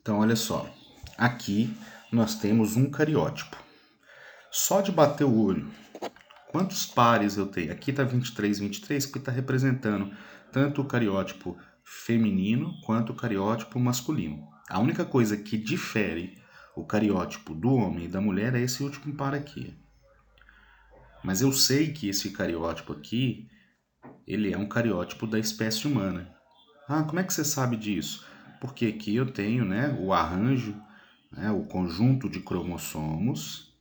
Então, olha só. Aqui nós temos um cariótipo. Só de bater o olho, quantos pares eu tenho? Aqui está 23, 23, que está representando tanto o cariótipo feminino quanto o cariótipo masculino. A única coisa que difere o cariótipo do homem e da mulher é esse último par aqui. Mas eu sei que esse cariótipo aqui, ele é um cariótipo da espécie humana. Ah, como é que você sabe disso? Porque aqui eu tenho, né, o arranjo, né, o conjunto de cromossomos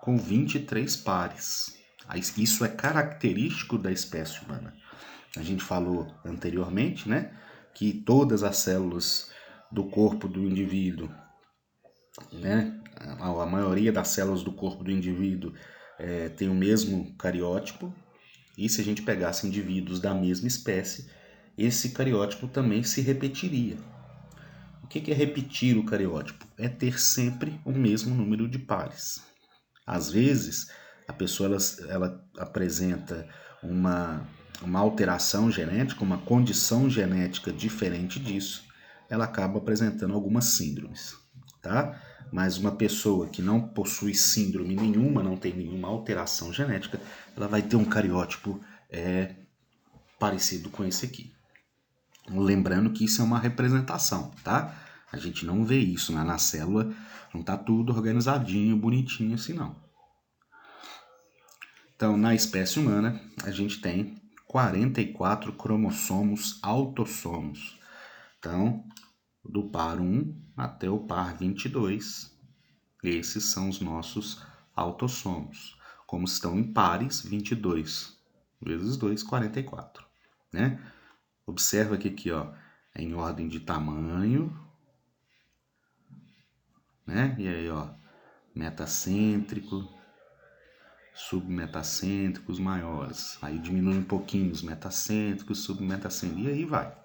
com 23 pares. Isso é característico da espécie humana. A gente falou anteriormente, né, que todas as células do corpo do indivíduo, né, a maioria das células do corpo do indivíduo tem o mesmo cariótipo, e se a gente pegasse indivíduos da mesma espécie, esse cariótipo também se repetiria. O que é repetir o cariótipo? É ter sempre o mesmo número de pares. Às vezes, a pessoa ela apresenta uma alteração genética, uma condição genética diferente disso, ela acaba apresentando algumas síndromes, tá? Mas uma pessoa que não possui síndrome nenhuma, não tem nenhuma alteração genética, ela vai ter um cariótipo parecido com esse aqui. Lembrando que isso é uma representação, tá? A gente não vê isso, né? Na célula não tá tudo organizadinho, bonitinho assim, não. Então, na espécie humana, a gente tem 44 cromossomos autossomos. Então, do par 1 até o par 22, esses são os nossos autossomos. Como estão em pares, 22 vezes 2, 44, né? Observa que aqui, ó, é em ordem de tamanho, né? E aí, ó, metacêntrico, submetacêntricos maiores. Aí diminui um pouquinho os metacêntricos, submetacêntricos, e aí vai.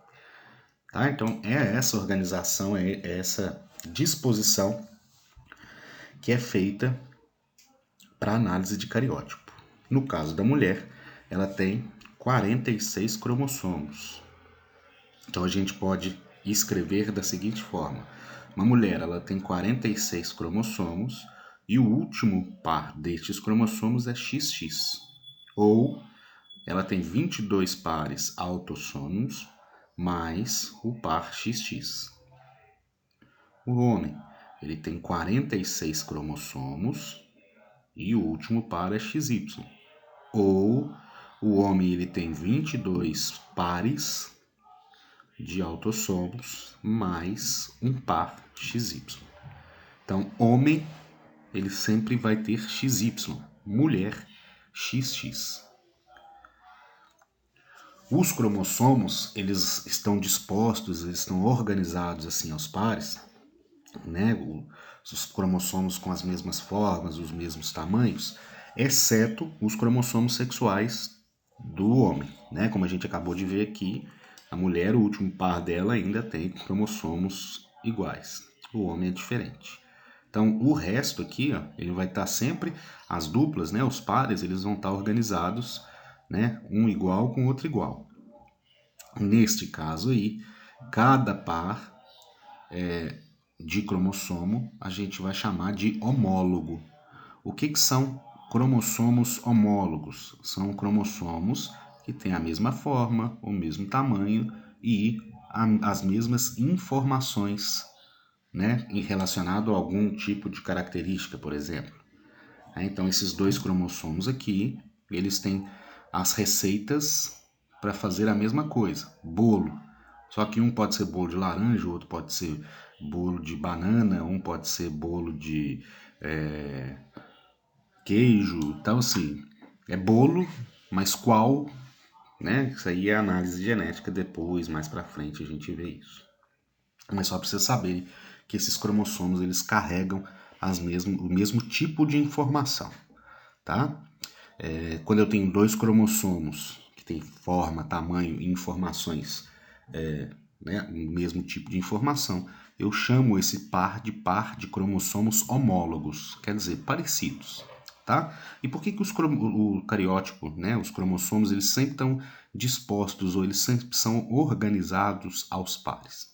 Tá? Então, é essa organização, é essa disposição que é feita para análise de cariótipo. No caso da mulher, ela tem 46 cromossomos. Então, a gente pode escrever da seguinte forma. Uma mulher, ela tem 46 cromossomos e o último par destes cromossomos é XX. Ou ela tem 22 pares autossomos mais o par XX. O homem, ele tem 46 cromossomos e o último par é XY. Ou o homem, ele tem 22 pares de autossomos mais um par XY. Então, homem, ele sempre vai ter XY, mulher, XX. Os cromossomos, eles estão dispostos, eles estão organizados assim aos pares, né? Os cromossomos com as mesmas formas, os mesmos tamanhos, exceto os cromossomos sexuais do homem, né? Como a gente acabou de ver aqui, a mulher, o último par dela ainda tem cromossomos iguais. O homem é diferente. Então, o resto aqui, ó, ele vai estar sempre, as duplas, né, os pares, eles vão estar organizados, né, um igual com outro igual. Neste caso aí, cada par de cromossomo a gente vai chamar de homólogo. O que são cromossomos homólogos? São cromossomos que têm a mesma forma, o mesmo tamanho e as mesmas informações, né, relacionado a algum tipo de característica, por exemplo. Então, esses dois cromossomos aqui, eles têm as receitas para fazer a mesma coisa, bolo. Só que um pode ser bolo de laranja, o outro pode ser bolo de banana, um pode ser bolo de queijo. Então, assim, é bolo, mas qual, né? Isso aí é análise genética depois, mais para frente a gente vê isso. Mas só para vocês saberem que esses cromossomos eles carregam o mesmo tipo de informação, tá? Quando eu tenho dois cromossomos que têm forma, tamanho e informações, né, o mesmo tipo de informação, eu chamo esse par de cromossomos homólogos, quer dizer, parecidos. Tá? E por que o cariótipo, né, os cromossomos, eles sempre estão dispostos ou eles sempre são organizados aos pares?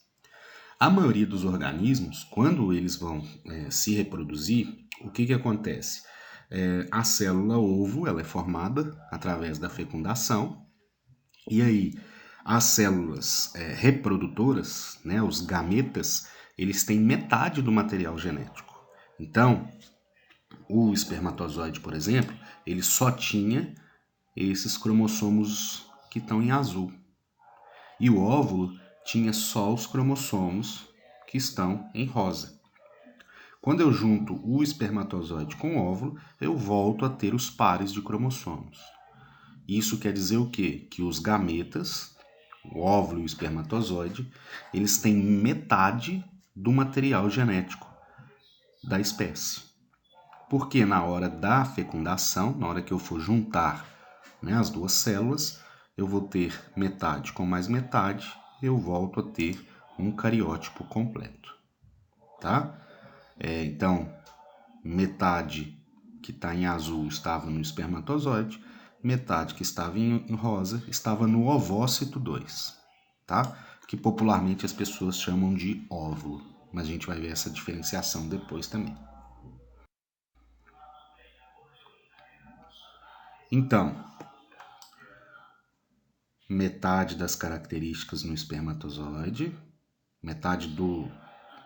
A maioria dos organismos, quando eles vão se reproduzir, o que acontece? A célula ovo ela é formada através da fecundação, e aí as células reprodutoras, né, os gametas, eles têm metade do material genético. Então, o espermatozoide, por exemplo, ele só tinha esses cromossomos que estão em azul. E o óvulo tinha só os cromossomos que estão em rosa. Quando eu junto o espermatozoide com o óvulo, eu volto a ter os pares de cromossomos. Isso quer dizer o quê? Que os gametas, o óvulo e o espermatozoide, eles têm metade do material genético da espécie. Porque na hora da fecundação, na hora que eu for juntar, né, as duas células, eu vou ter metade com mais metade, eu volto a ter um cariótipo completo, tá? Então, metade que está em azul estava no espermatozoide, metade que estava em rosa estava no ovócito 2, tá? Que popularmente as pessoas chamam de óvulo, mas a gente vai ver essa diferenciação depois também. Então, metade das características no espermatozoide, metade do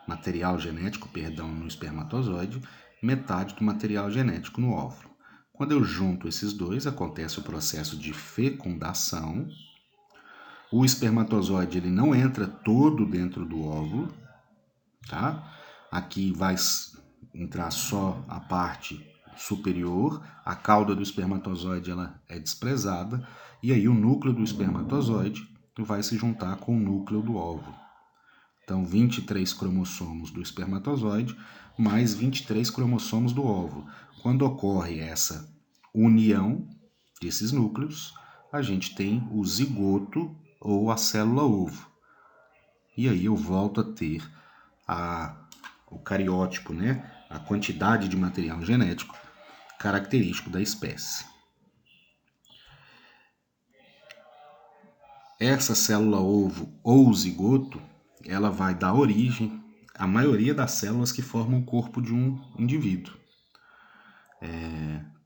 material genético, perdão, no espermatozoide, metade do material genético no óvulo. Quando eu junto esses dois, acontece o processo de fecundação. O espermatozoide ele não entra todo dentro do óvulo, tá? Aqui vai entrar só a parte superior, a cauda do espermatozoide ela é desprezada, e aí o núcleo do espermatozoide vai se juntar com o núcleo do óvulo. Então, 23 cromossomos do espermatozoide mais 23 cromossomos do óvulo. Quando ocorre essa união desses núcleos, a gente tem o zigoto ou a célula ovo. E aí eu volto a ter o cariótipo, né? A quantidade de material genético característico da espécie. Essa célula ovo ou zigoto, ela vai dar origem à maioria das células que formam o corpo de um indivíduo,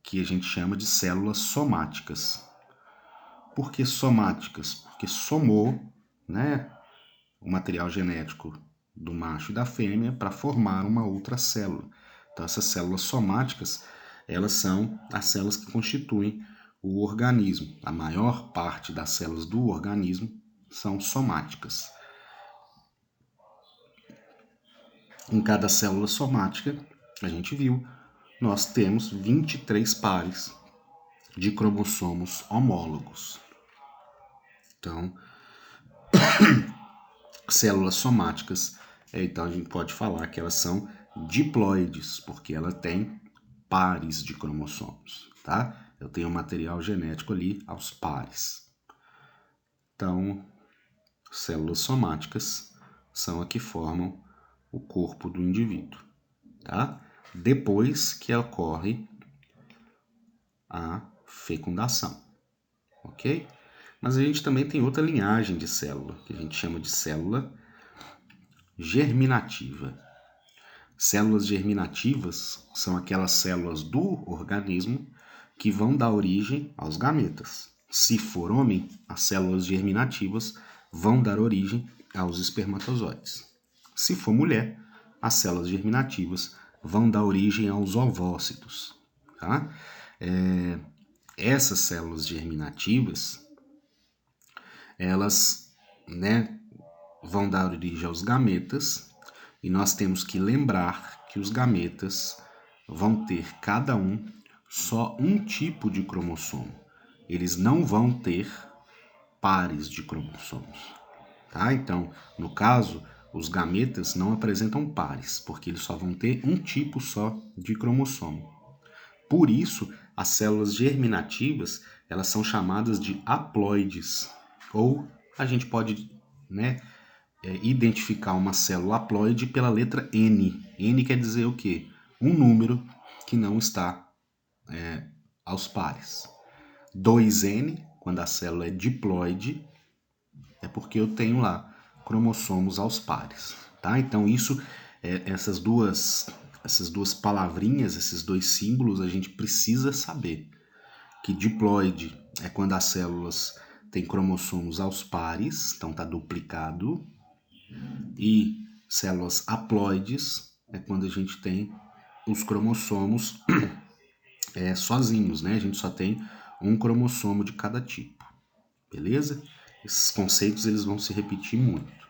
que a gente chama de células somáticas. Por que somáticas? Porque somou, né, o material genético do macho e da fêmea para formar uma outra célula. Então, essas células somáticas, elas são as células que constituem o organismo. A maior parte das células do organismo são somáticas. Em cada célula somática, a gente viu, nós temos 23 pares de cromossomos homólogos. Então, células somáticas, então a gente pode falar que elas são diploides, porque ela tem pares de cromossomos, tá? Eu tenho material genético ali aos pares. Então, células somáticas são as que formam o corpo do indivíduo, tá? Depois que ocorre a fecundação, ok? Mas a gente também tem outra linhagem de célula, que a gente chama de célula germinativa. Células germinativas são aquelas células do organismo que vão dar origem aos gametas. Se for homem, as células germinativas vão dar origem aos espermatozoides. Se for mulher, as células germinativas vão dar origem aos ovócitos. Tá? Essas células germinativas, elas, né, vão dar origem aos gametas, e nós temos que lembrar que os gametas vão ter cada um só um tipo de cromossomo. Eles não vão ter pares de cromossomos, tá? Então, no caso, os gametas não apresentam pares, porque eles só vão ter um tipo só de cromossomo. Por isso, as células germinativas, elas são chamadas de haploides, ou a gente pode, né, identificar uma célula haploide pela letra N. N quer dizer o quê? Um número que não está aos pares. 2N, quando a célula é diploide, é porque eu tenho lá cromossomos aos pares. tá? Então essas duas palavrinhas, esses dois símbolos, a gente precisa saber que diploide é quando as células têm cromossomos aos pares, então tá duplicado, e células haploides é quando a gente tem os cromossomos sozinhos, né? A gente só tem um cromossomo de cada tipo, beleza? Esses conceitos eles vão se repetir muito.